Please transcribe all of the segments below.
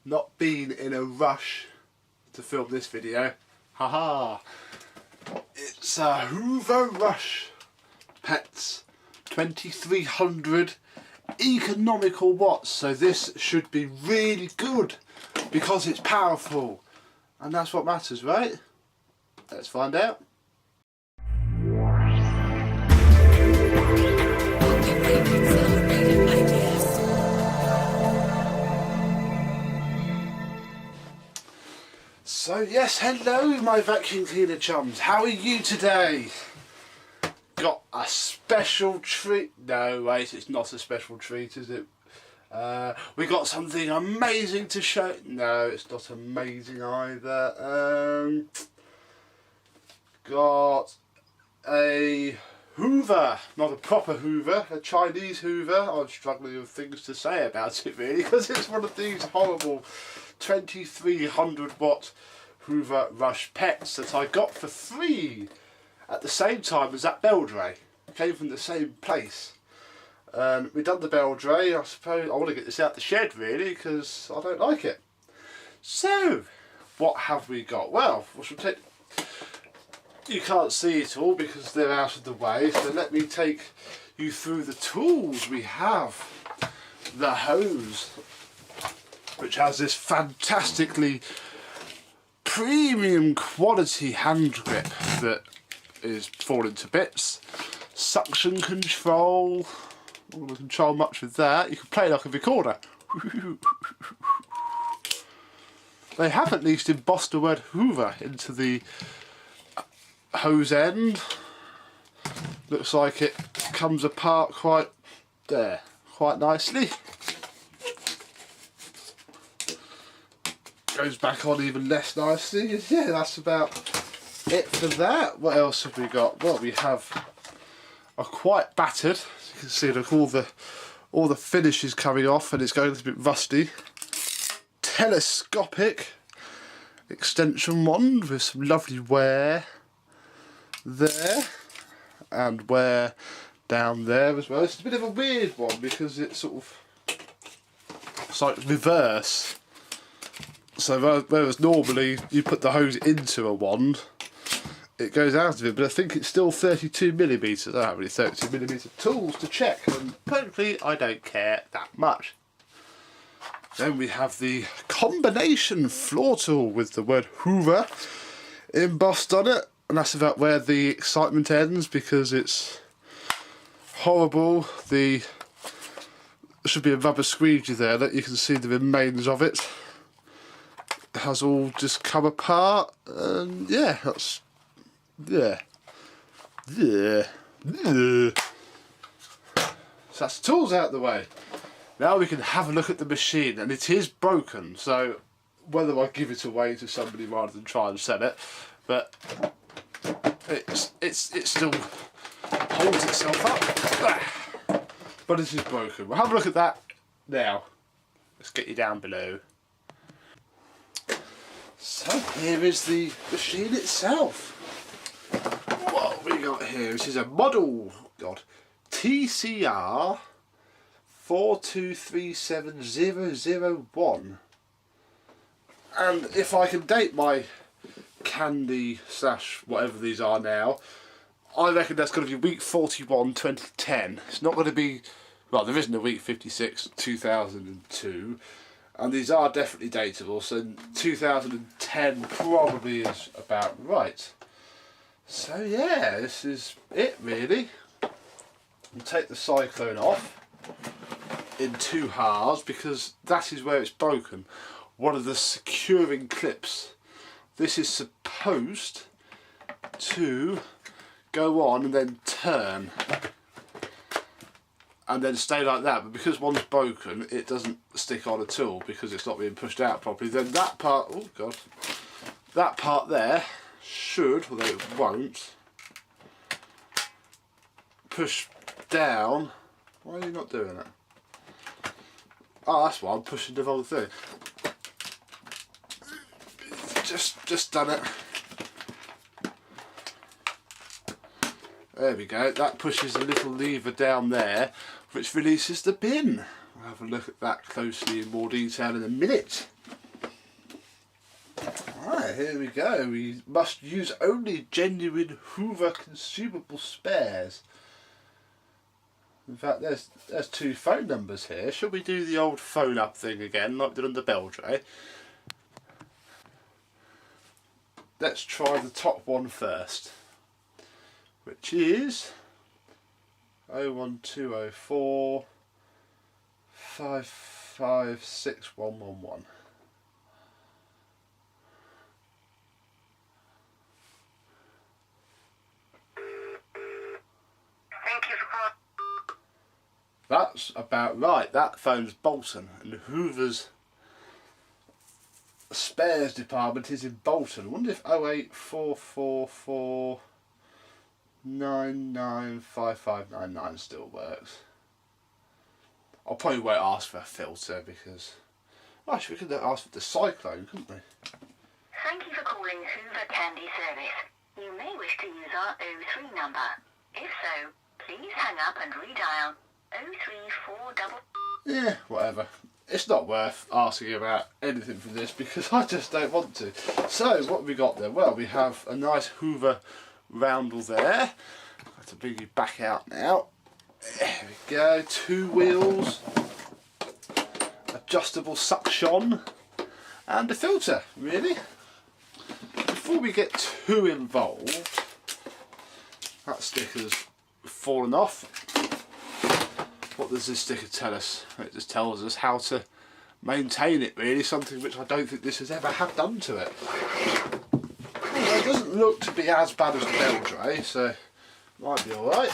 not been in a rush to film this video. Haha! It's a Hoover Rush Pets 2300 economical watts, so this should be really good because it's powerful, and that's what matters, right? Let's find out. So yes, hello my vacuum cleaner chums, how are you today? Got a special treat? No wait, it's not a special treat, is it? We got something amazing to show. No, it's not amazing either. Got a Hoover, not a proper Hoover, a Chinese Hoover. I'm struggling with things to say about it really, because it's one of these horrible 2300 watt Hoover Rush Pets that I got for free at the same time as that bell tray. Came from the same place. We've done the bell tray. I suppose I want to get this out the shed really because I don't like it. So what have we got? Well, you can't see it all because they're out of the way, so let me take you through the tools we have. The hose, which has this fantastically premium quality hand grip that is falling to bits. Suction control. I don't control much with that. You can play like a recorder. They have at least embossed the word Hoover into the hose end. Looks like it comes apart quite nicely. Goes back on even less nicely. Yeah, that's about it for that. What else have we got? Well, we have a quite battered. As you can see, look, all the finish is coming off and it's going a little bit rusty. Telescopic extension wand with some lovely wear there and wear down there as well. It's a bit of a weird one because it's like reverse. So whereas normally you put the hose into a wand, it goes out of it, but I think it's still 32mm. I don't have any 32mm tools to check, and frankly I don't care that much. Then we have the combination floor tool with the word Hoover embossed on it, and that's about where the excitement ends because it's horrible. There should be a rubber squeegee there that you can see the remains of it. Has all just come apart, and yeah, that's So that's the tools out of the way. Now we can have a look at the machine, and it is broken, so whether I give it away to somebody rather than try and sell it, but it still holds itself up. But it is broken. We'll have a look at that now. Let's get you down below. So here is the machine itself. What we got here? This is a model, TCR 4237001. And if I can date my candy / whatever these are now, I reckon that's going to be week 41 2010. It's not going to be, well, there isn't a week 56 2002. And these are definitely dateable, so 2010 probably is about right. So yeah, this is it really. We'll take the cyclone off in 2 halves because that is where it's broken. One of the securing clips. This is supposed to go on and then turn. And then stay like that, but because one's broken it doesn't stick on at all because it's not being pushed out properly. Then that part, oh god, that part there should, although it won't, push down. Why are you not doing it? Oh, that's why I'm pushing the wrong thing. Just done it. There we go, that pushes a little lever down there which releases the bin. We'll have a look at that closely in more detail in a minute. Right, here we go. We must use only genuine Hoover consumable spares. In fact, there's 2 phone numbers here. Shall we do the old phone up thing again, like we did on the bell tray? Let's try the top one first, which is 01204 556 111. That's about right. That phone's Bolton, and Hoover's spares department is in Bolton. I wonder if 08444 995599 still works. I probably won't ask for a filter because actually we could ask for the cyclone, couldn't we? Thank you for calling Hoover Candy Service. You may wish to use our 03 number. If so, please hang up and redial 034 Yeah, whatever. It's not worth asking about anything from this because I just don't want to. So, what have we got there? Well, we have a nice Hoover roundel there. I have to bring you back out now. There we go. 2 wheels, adjustable suction, and a filter, really. Before we get too involved, that sticker's fallen off. What does this sticker tell us? It just tells us how to maintain it, really, something which I don't think this has ever had done to it. Well, it doesn't look to be as bad as the bell tray, so might be alright.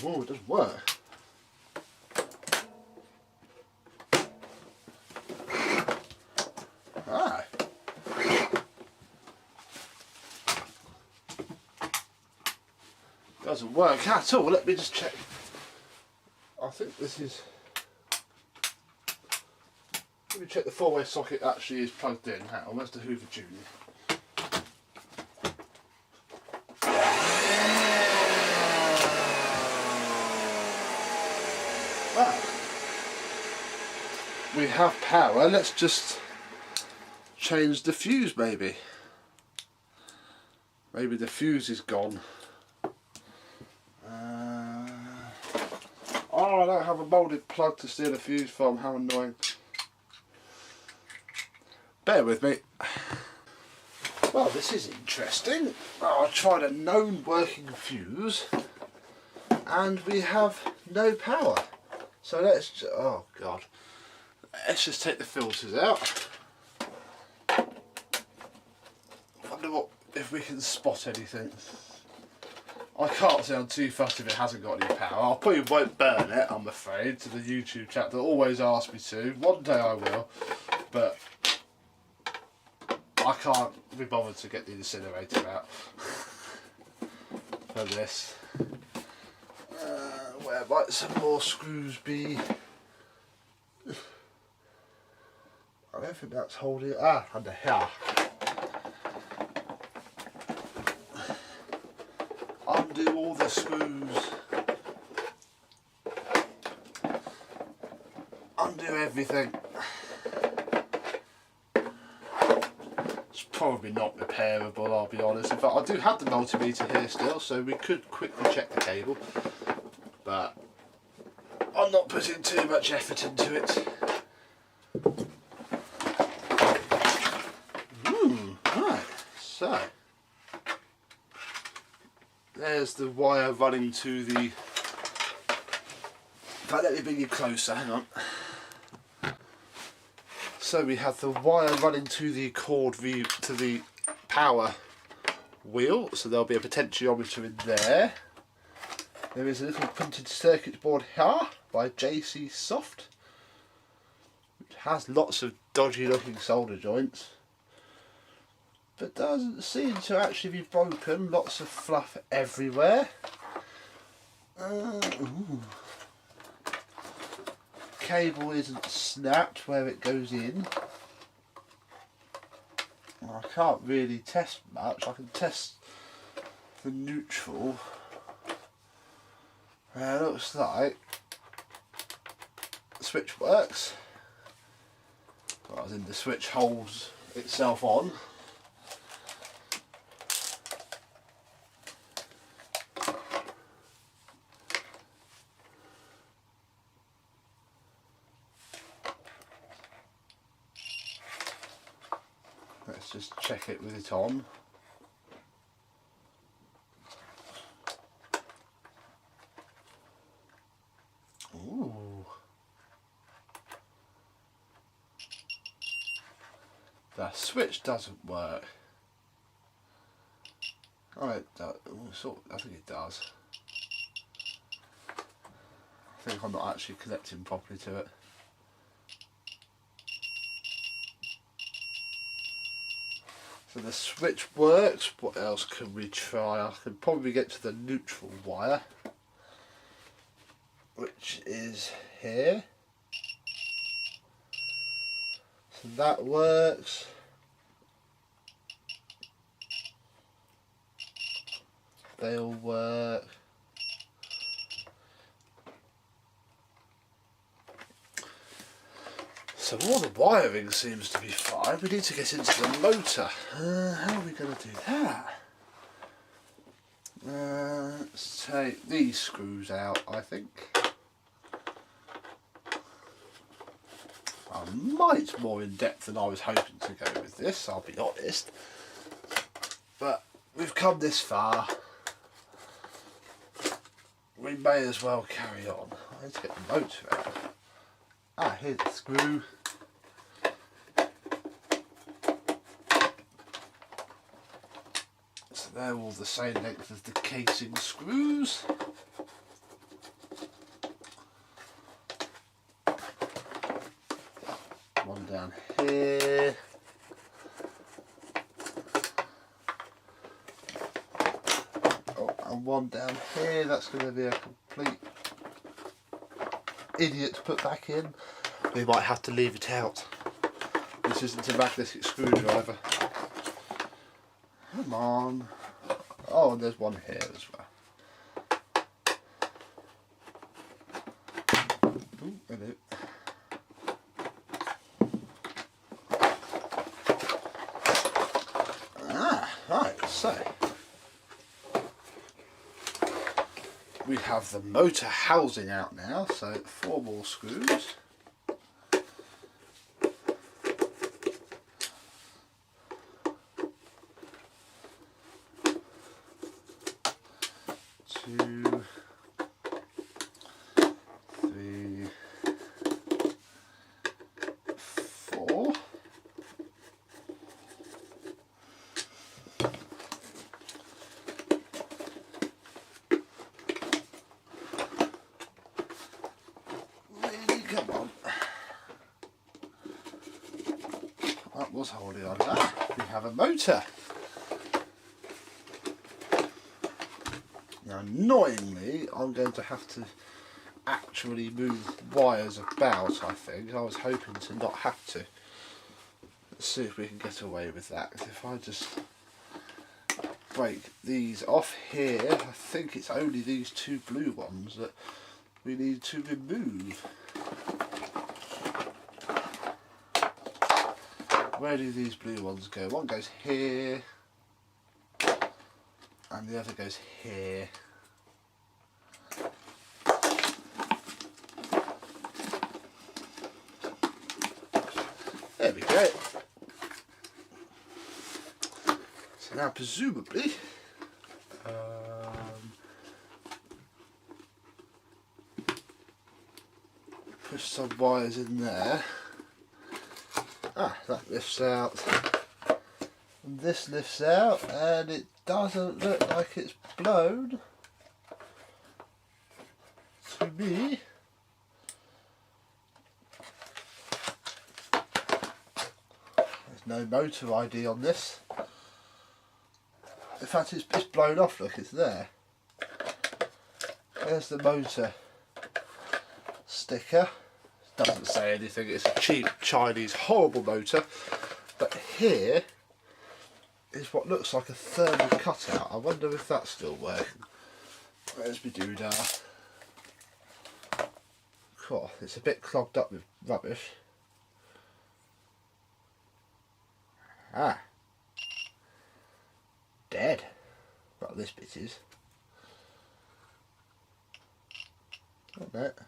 Oh, it doesn't work. Ah. Doesn't work at all. Let me just check. I think this is. Let me check the 4-way socket actually is plugged in. Hang on, that's the Hoover Junior. Wow. We have power. Let's just change the fuse, maybe. Maybe the fuse is gone. Oh, I don't have a moulded plug to steal a fuse from. How annoying. Bear with me. Well, this is interesting. Oh, I tried a known working fuse and we have no power. So let's, oh God. Let's just take the filters out. Wonder what, if we can spot anything. I can't say I'm too fussed if it hasn't got any power. I probably won't burn it, I'm afraid, to the YouTube chat that always asks me to. One day I will, but I can't be bothered to get the incinerator out for this. Where might some more screws be? I don't think that's holding. Ah, under here. Undo all the screws. Undo everything. It's probably not repairable, I'll be honest. In fact, I do have the multimeter here still, so we could quickly check the cable. But I'm not putting too much effort into it. Right, so there's the wire running to the. In fact, let me bring you closer, hang on. So we have the wire running to the cord to the power wheel, so there'll be a potentiometer in there. There is a little printed circuit board here by JC Soft, which has lots of dodgy looking solder joints, but doesn't seem to actually be broken. Lots of fluff everywhere. Cable isn't snapped where it goes in. I can't really test much. I can test the neutral. It looks like it's switch works. Well, as in the switch holds itself on. Let's just check it with it on. Ooh. The switch doesn't work. Oh, it does. I think it does. I think I'm not actually connecting properly to it. So the switch works. What else can we try? I could probably get to the neutral wire, which is here. So that works. They all work. So all the wiring seems to be fine. We need to get into the motor. How are we going to do that? Let's take these screws out, I think. I'm might more in depth than I was hoping to go with this, I'll be honest. But we've come this far. We may as well carry on. I need to get the motor out. Ah, here's the screw. So they're all the same length as the casing screws. One down here. Oh, and one down here. That's going to be a complete idiot to put back in. We might have to leave it out. This isn't a magnetic screwdriver. Come on. Oh, and there's one here as well. Ooh, hello. Right, so we have the motor housing out now, so 4 more screws. Two, 3, 4. Really, come on. That was holding on that. We have a motor. Now, annoyingly, I'm going to have to actually move wires about, I think. I was hoping to not have to. Let's see if we can get away with that. If I just break these off here, I think it's only these 2 blue ones that we need to remove. Where do these blue ones go? One goes here, and the other goes here. There we go. So now presumably push some wires in there. Ah, that lifts out. And this lifts out, and it doesn't look like it's blown to me. There's no motor ID on this. In fact, it's blown off. Look, it's there. There's the motor sticker. Doesn't say anything. It's a cheap Chinese horrible motor. But here is what looks like a thermal cutout. I wonder if that's still working. Where's my doodah? Of Cool. It's a bit clogged up with rubbish. Ah. Dead. Well, this bit is. Not that.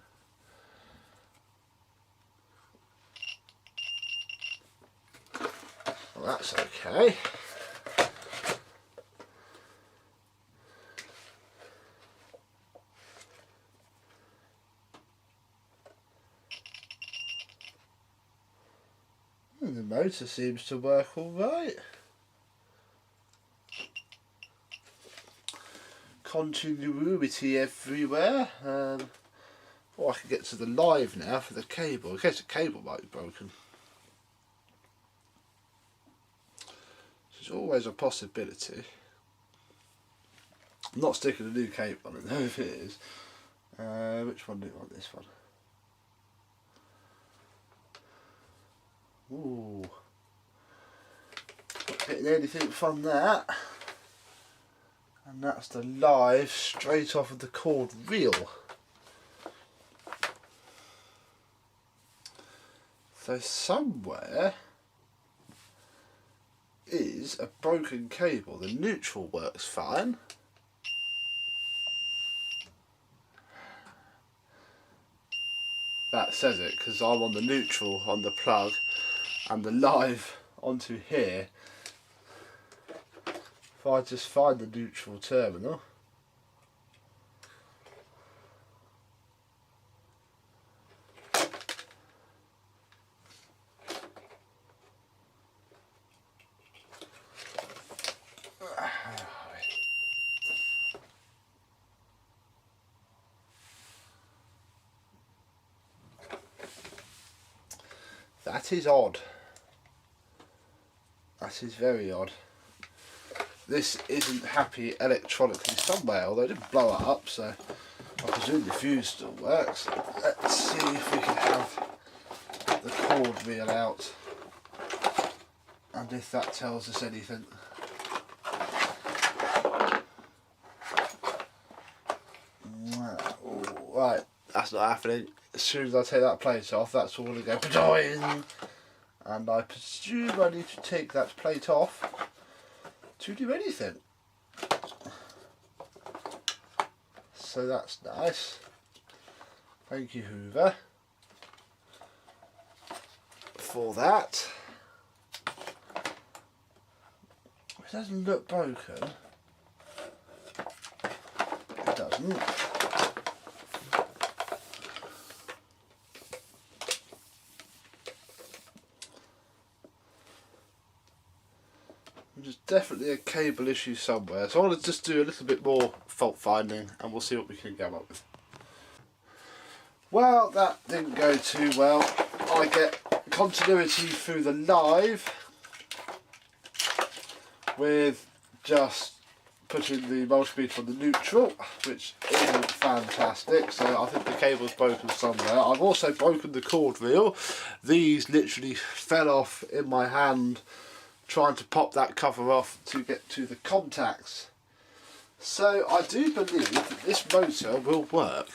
Well, that's okay. And the motor seems to work all right. Continuity everywhere. Oh, I can get to the live now for the cable. In case the cable might be broken. There's always a possibility. I'm not sticking a new cable on it though if it is. Which one do you want? This one. Ooh. Not getting anything from that. And that's the live straight off of the cord reel. So somewhere is a broken cable. The neutral works fine. That says it because I'm on the neutral on the plug and the live onto here. If I just find the neutral terminal. That is odd. That is very odd. This isn't happy electronically somewhere, although it didn't blow it up, so I presume the fuse still works. Let's see if we can have the cord reel out and if that tells us anything. Right, that's not happening. As soon as I take that plate off, that's all going to go doing. And I presume I need to take that plate off to do anything. So that's nice. Thank you, Hoover, for that. It doesn't look broken. It doesn't. There's definitely a cable issue somewhere, so I want to just do a little bit more fault finding and we'll see what we can come up with. Well, that didn't go too well. I get continuity through the live with just putting the multimeter on the neutral, which isn't fantastic, so I think the cable's broken somewhere. I've also broken the cord reel. These literally fell off in my hand trying to pop that cover off to get to the contacts. So I do believe that this motor will work.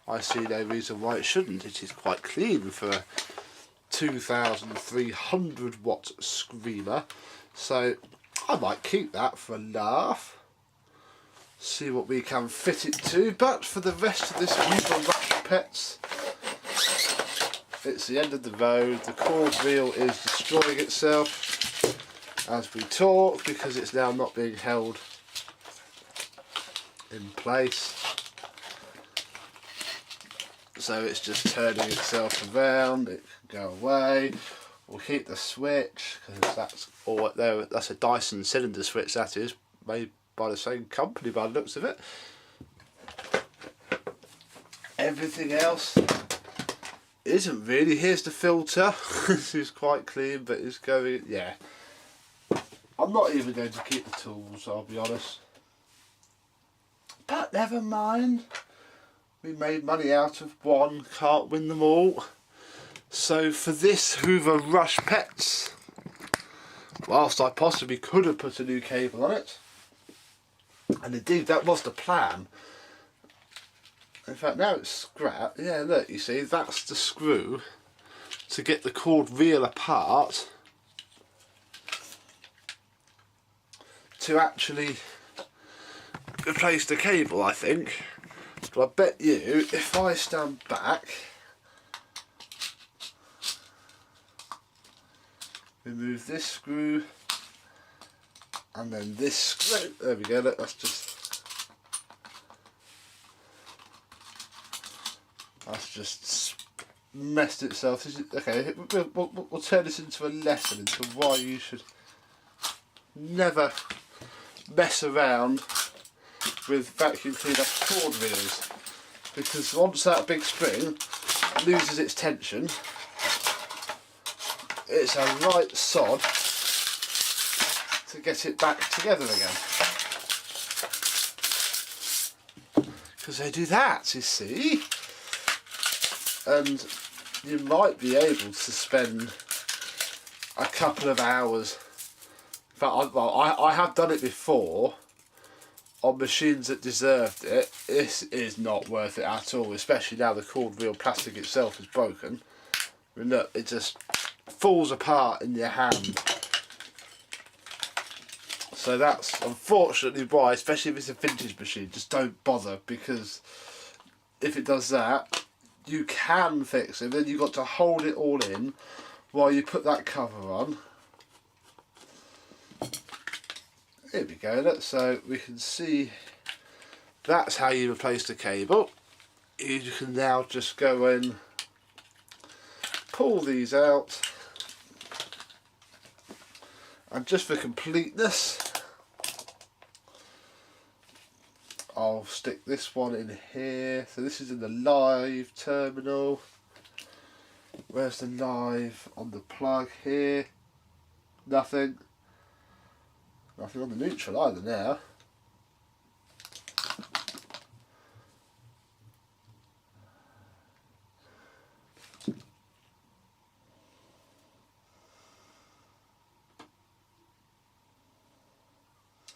I see no reason why it shouldn't. It is quite clean for a 2300 watt screamer. So I might keep that for a laugh. See what we can fit it to. But for the rest of this Hoover Rush Pets, it's the end of the road. The cord reel is destroying itself as we talk because it's now not being held in place, so it's just turning itself around. It can go away. We'll keep the switch because that's all there. That's a Dyson cylinder switch, that is, made by the same company by the looks of it. Everything else isn't really. Here's the filter. This is quite clean, but it's going, yeah. I'm not even going to keep the tools, I'll be honest. But never mind. We made money out of one, can't win them all. So for this Hoover Rush Pets, whilst I possibly could have put a new cable on it, and indeed that was the plan, In fact, now it's scrap. Yeah, look, you see, that's the screw to get the cord reel apart to actually replace the cable, I think. But I bet you, if I stand back, remove this screw, and then this screw, there we go, look, that's just messed itself. Okay, we'll turn this into a lesson into why you should never mess around with vacuum cleaner cord reels, because once that big spring loses its tension, it's a right sod to get it back together again. Because they do that, you see. And you might be able to spend a couple of hours. In fact, I have done it before on machines that deserved it. This is not worth it at all, especially now the cord reel plastic itself is broken. I mean, look, it just falls apart in your hand. So that's unfortunately why, especially if it's a vintage machine, just don't bother, because if it does that, you can fix it, then you've got to hold it all in while you put that cover on. Here we go, look, so we can see that's how you replace the cable. You can now just go in, pull these out, and just for completeness, I'll stick this one in here. So this is in the live terminal. Where's the live on the plug here? Nothing. Nothing on the neutral either now.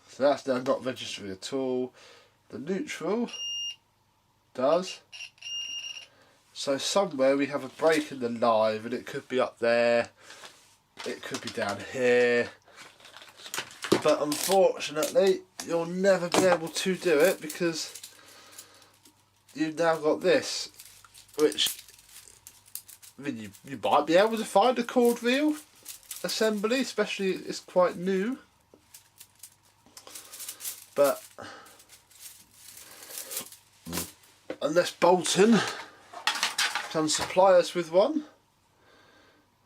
So that's now not registering at all. The neutral does. So somewhere we have a break in the live, and it could be up there, it could be down here, but unfortunately you'll never be able to do it because you've now got this, which, I mean, you might be able to find a cord reel assembly, especially it's quite new, but unless Bolton can supply us with one.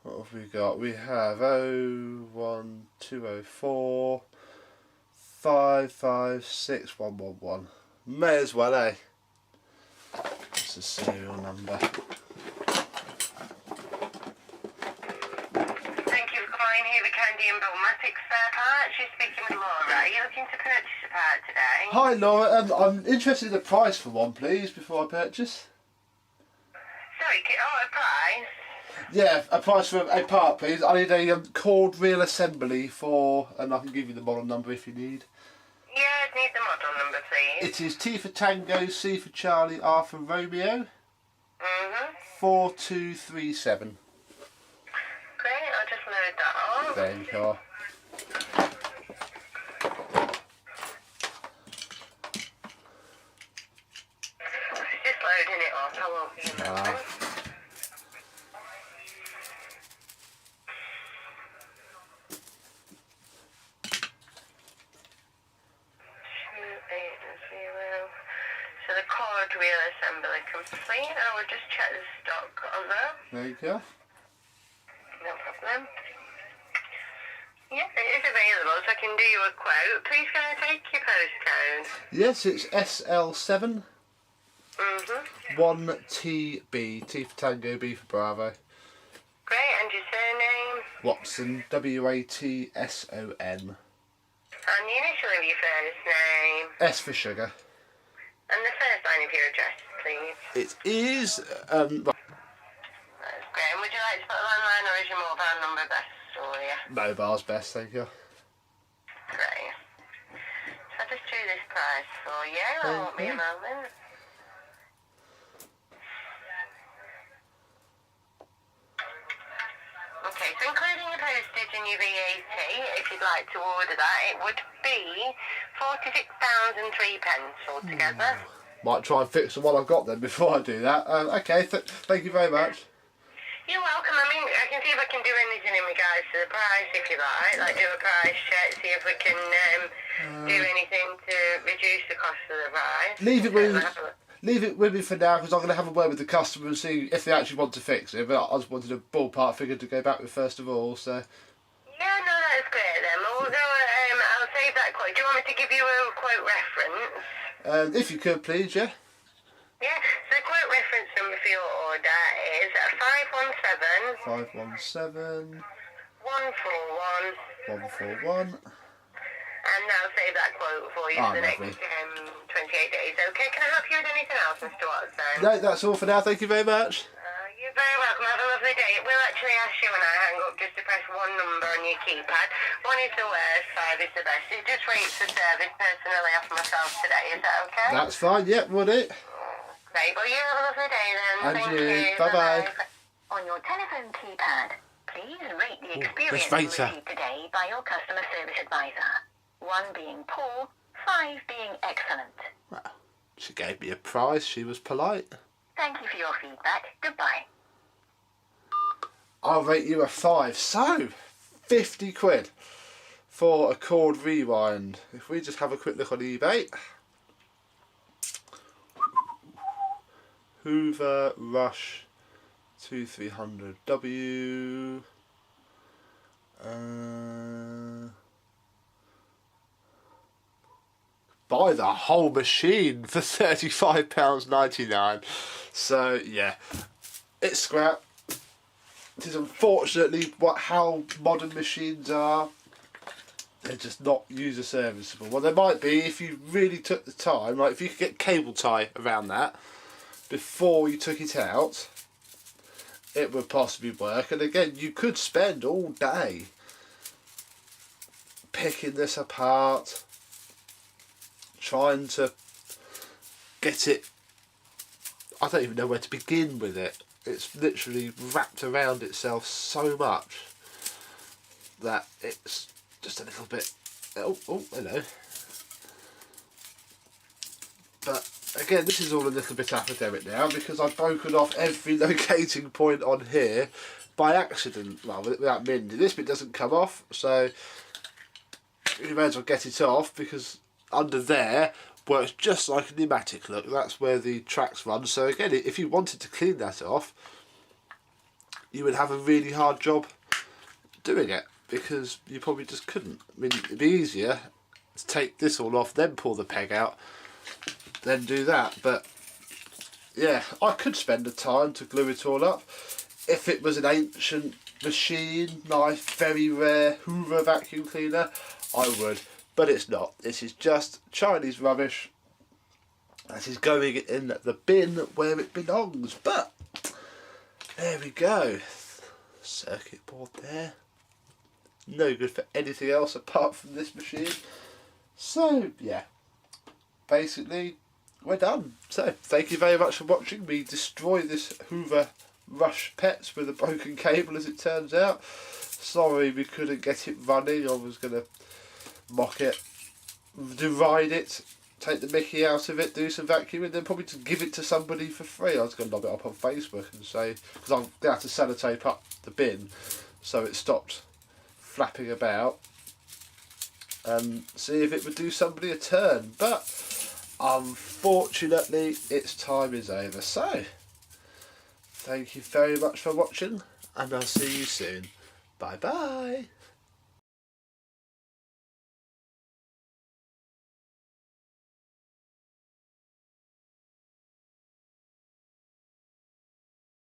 What have we got? We have 01204 556 111. May as well, eh? That's the serial number. Thank you for calling Hoover Candy and Billmatic Spare Parts. You're speaking with Laura. Are you looking to purchase a part today? Hi Laura, I'm interested in the price for one, please, before I purchase. Sorry, a price? Yeah, a price for a part, please. I need a cord reel assembly for, and I can give you the model number if you need. Yeah, I'd need the model number, please. It is T for Tango, C for Charlie, R for Romeo. 4237. Great, I'll just load that up. There you go. Just loading it up, I won't be a moment. So the cord reel assembly complete. I will just check the stock on that. There you go. No problem. Yeah, it is available, so I can do you a quote. Please can I take your postcode? Yes, it's SL7 1TB. T for Tango, B for Bravo. Great, and your surname? Watson, WATSON. And the initial of your first name? S for Sugar. And the first line of your address, please. It is. That's great. And would you like to put a landline or is your mobile number best for you? Mobile's best, thank you. Great. So I'll just do this price for you. I won't be a moment. deducting your VAT, if you'd like to order that, it would be £46.03 altogether. Might try and fix the one I've got then before I do that. Okay, thank you very much. You're welcome. I mean, I can see if I can do anything in regards to the price, if you like do a price check, see if we can do anything to reduce the cost of the price. Leave it with me for now, because I'm going to have a word with the customer and see if they actually want to fix it. But I just wanted a ballpark figure to go back with first of all. So. Yeah, no, that's great then. We'll go. I'll save that quote. Do you want me to give you a quote reference? If you could, please, yeah. Yeah, so the quote reference number for your order is 517 141 141. and I'll save that quote for you for the next 28 days. Okay, can I help you with anything else, Mr. Watson? No, that's all for now. Thank you very much. You're very welcome. Have a lovely day. It will actually ask you when I hang up just to press one number on your keypad. 1 is the worst, 5 is the best. It just rates the service personally off myself today. Is that okay? That's fine. Yep, would it? Right, well, you have a lovely day then. And Thank you. you. Bye-bye. On your telephone keypad, please rate the experience you received today by your customer service advisor. 1 being poor, 5 being excellent. Well, she gave me a prize. She was polite. Thank you for your feedback. Goodbye. I'll rate you a 5. So, 50 quid for a cord rewind. If we just have a quick look on eBay. Hoover Rush 2300W. Buy the whole machine for £35.99. So yeah, it's scrap. It is unfortunately how modern machines are. They're just not user serviceable. Well, they might be if you really took the time. Like if you could get cable tie around that before you took it out, it would possibly work. And again, you could spend all day picking this apart, trying to get it. I don't even know where to begin with it. It's literally wrapped around itself so much that it's just a little bit. Oh, hello. But again, this is all a little bit academic now because I've broken off every locating point on here by accident. Well, without mending. This bit doesn't come off, so you may as well get it off because under there works just like a pneumatic look. That's where the tracks run. So again, if you wanted to clean that off, you would have a really hard job doing it because you probably just couldn't. I mean, it'd be easier to take this all off, then pull the peg out, then do that. But yeah, I could spend the time to glue it all up. If it was an ancient machine, nice, very rare Hoover vacuum cleaner, I would. But it's not. This is just Chinese rubbish. That is going in the bin where it belongs. But there we go. Circuit board there. No good for anything else apart from this machine. So yeah, basically we're done. So thank you very much for watching me destroy this Hoover Rush Pets with a broken cable, as it turns out. Sorry we couldn't get it running. I was going to mock it, deride it, take the mickey out of it, do some vacuuming, then probably to give it to somebody for free. I was going to lob it up on Facebook and say, because I'm going to have to sellotape up the bin so it stopped flapping about, and see if it would do somebody a turn. But unfortunately its time is over. So thank you very much for watching, and I'll see you soon. Bye bye.